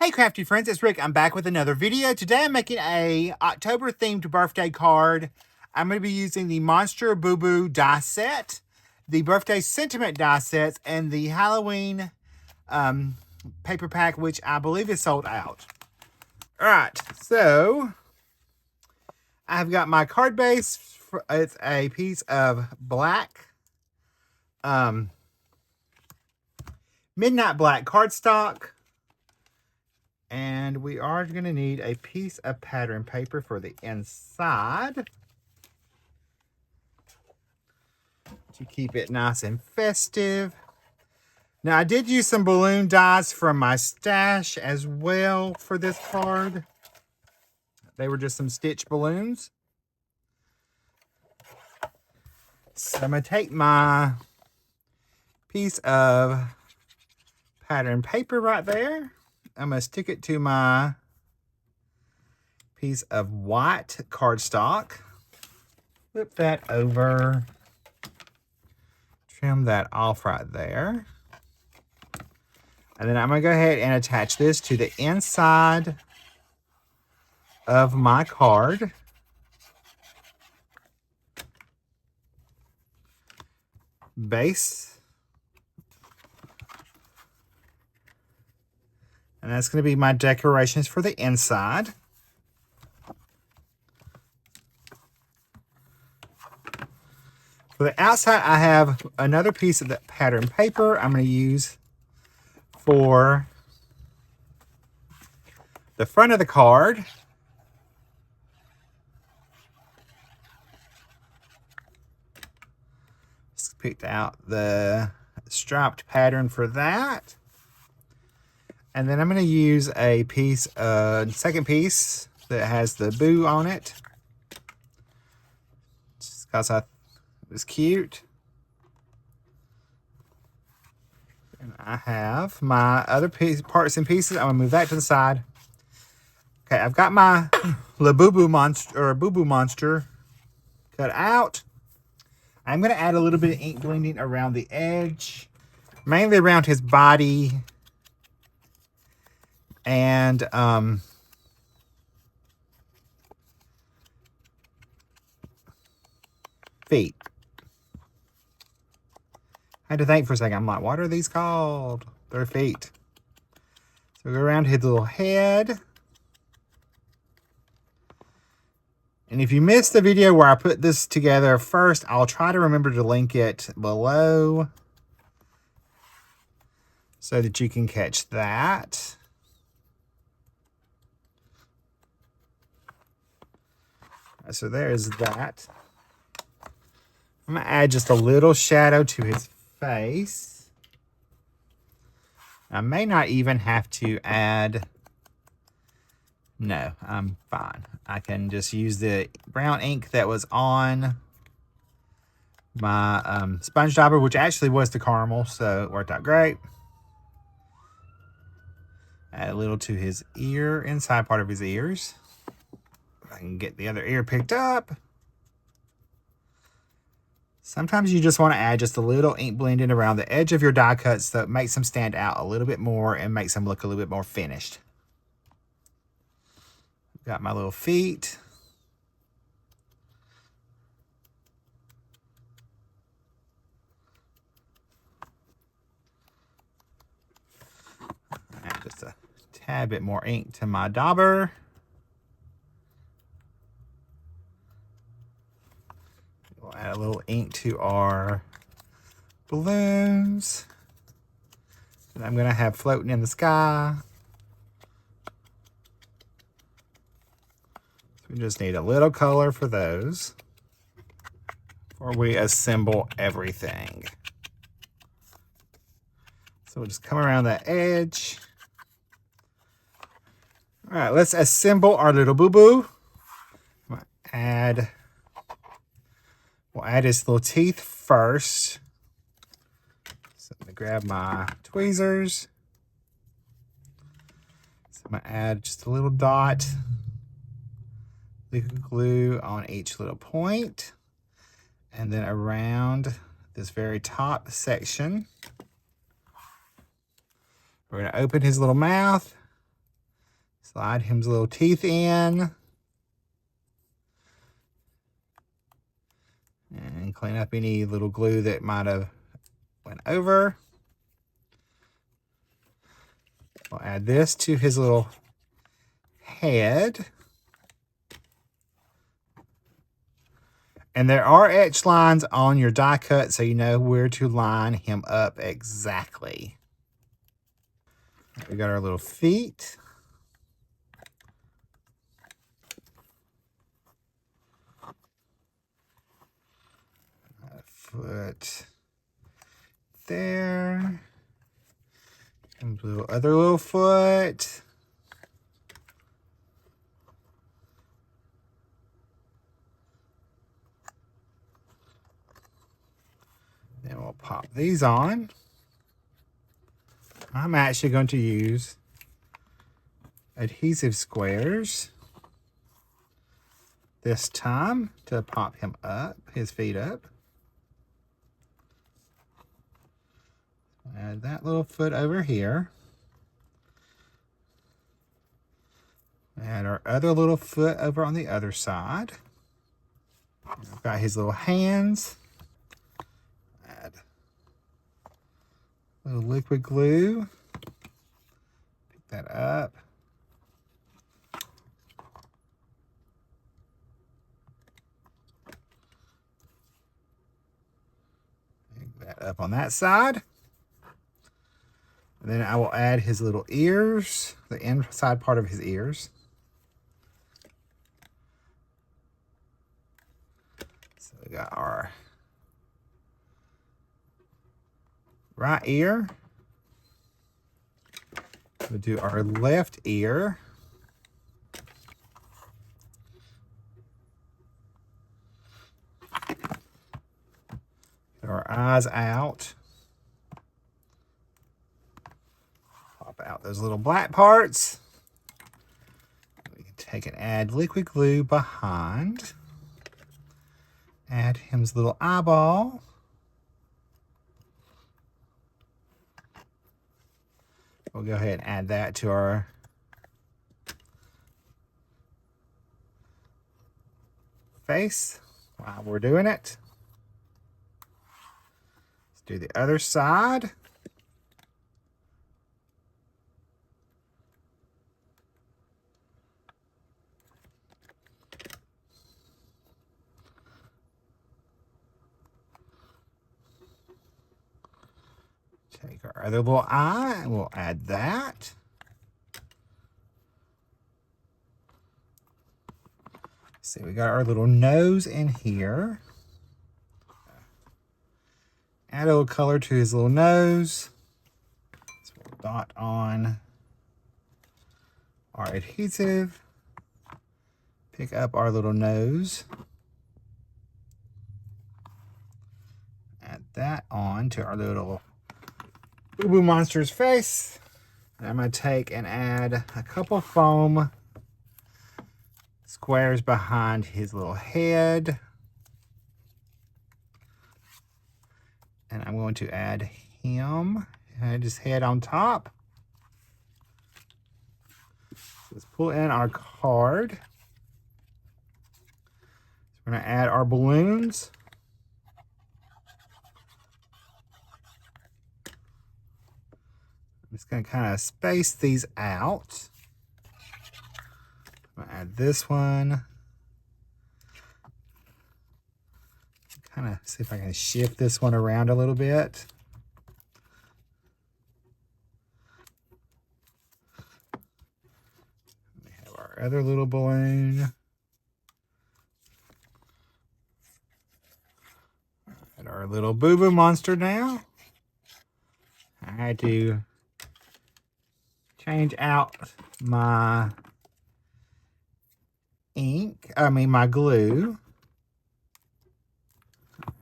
Hey crafty friends, it's Rick. I'm back with another video. Today I'm making a October themed birthday card. I'm going to be using the Monster Bubu Die Set, the birthday sentiment die sets, and the Halloween paper pack, which I believe is sold out. Alright, so I've got my card base. It's a piece of black midnight black cardstock. And we are going to need a piece of pattern paper for the inside to keep it nice and festive. Now, I did use some balloon dies from my stash as well for this card. They were just some stitch balloons. So I'm going to take my piece of pattern paper right there. I'm going to stick it to my piece of white cardstock. Flip that over. Trim that off right there. And then I'm going to go ahead and attach this to the inside of my card. Base. And that's going to be my decorations for the inside. For the outside, I have another piece of that pattern paper I'm going to use for the front of the card. Just picked out the striped pattern for that. And then I'm going to use a piece, second piece that has the boo on it. Just because it was cute. And I have my other parts and pieces. I'm going to move that to the side. Okay, I've got my Boo Boo Monster cut out. I'm going to add a little bit of ink blending around the edge. Mainly around his body. And feet. I had to think for a second. I'm like, what are these called? They're feet. So go around his little head. And if you missed the video where I put this together first, I'll try to remember to link it below so that you can catch that. So there's that. I'm going to add just a little shadow to his face. I may not even have to add... No, I'm fine. I can just use the brown ink that was on my sponge dauber, which actually was the caramel, so it worked out great. Add a little to his ear, inside part of his ears. I can get the other ear picked up. Sometimes you just want to add just a little ink blending around the edge of your die cuts so it makes them stand out a little bit more and makes them look a little bit more finished. Got my little feet. Add just a tad bit more ink to my dauber. We'll add a little ink to our balloons that I'm going to have floating in the sky. So we just need a little color for those before we assemble everything. So we'll just come around that edge. All right, let's assemble our little boo-boo. We'll add his little teeth first. So I'm going to grab my tweezers. So I'm going to add just a little dot liquid glue on each little point. And then around this very top section, we're going to open his little mouth. Slide his little teeth in. And clean up any little glue that might have went over. We'll add this to his little head. And there are etch lines on your die cut, so you know where to line him up exactly. We got our little feet. Foot there. And other little foot. Then we'll pop these on. I'm actually going to use adhesive squares this time to pop him up, his feet up. Add that little foot over here. Add our other little foot over on the other side. I've got his little hands. Add a little liquid glue. Pick that up. Pick that up on that side. And then I will add his little ears, the inside part of his ears. So we got our right ear. We'll do our left ear. Get our eyes out. Pop out those little black parts. We can take and add liquid glue behind. Add his little eyeball. We'll go ahead and add that to our face while we're doing it. Let's do the other side. Take our other little eye and we'll add that. See, we got our little nose in here. Add a little color to his little nose. So we'll dot on our adhesive. Pick up our little nose. Add that on to our little Boo Boo Monster's face. And I'm going to take and add a couple foam squares behind his little head. And I'm going to add him and his head on top. Let's pull in our card. We're going to add our balloons. I'm just going to kind of space these out. I'm going to add this one. Kind of see if I can shift this one around a little bit. We have our other little balloon. And our little Boo Boo Monster now. I had to change out my my glue. Add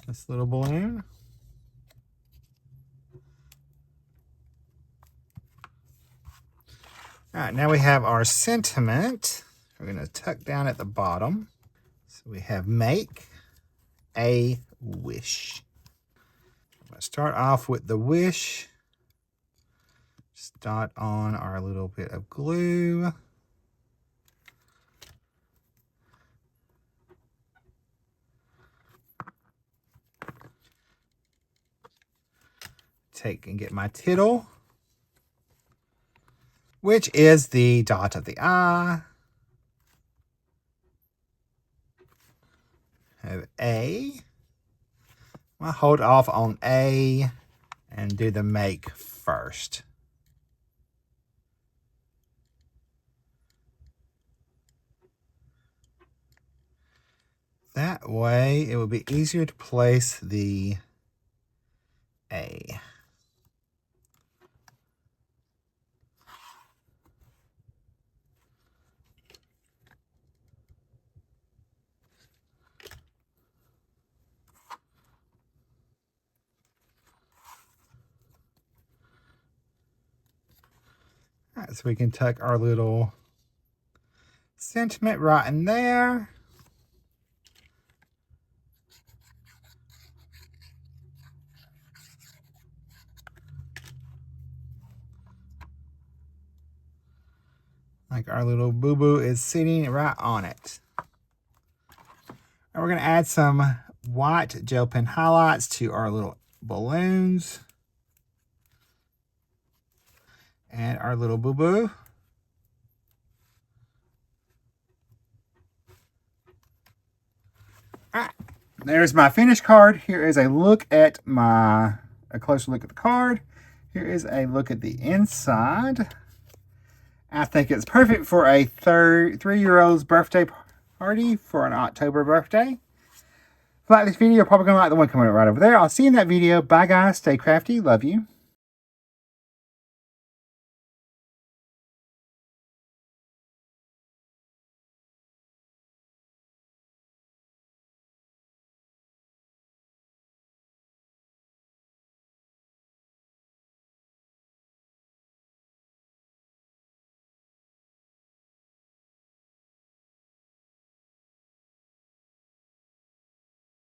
this little balloon. All right, now we have our sentiment. We're going to tuck down at the bottom. So we have make a wish. I'm going to start off with the wish. Just dot on our little bit of glue. Take and get my tittle, which is the dot of the eye. Have A. I'll hold off on A and do the make first. That way it will be easier to place the A. All right, so we can tuck our little sentiment right in there. Like our little boo-boo is sitting right on it. And we're going to add some white gel pen highlights to our little balloons. And our little boo-boo. Alright, there's my finished card. Here is a look at a closer look at the card. Here is a look at the inside. I think it's perfect for a 3-year-old's birthday party for an October birthday. If you like this video, you're probably going to like the one coming up right over there. I'll see you in that video. Bye, guys. Stay crafty. Love you.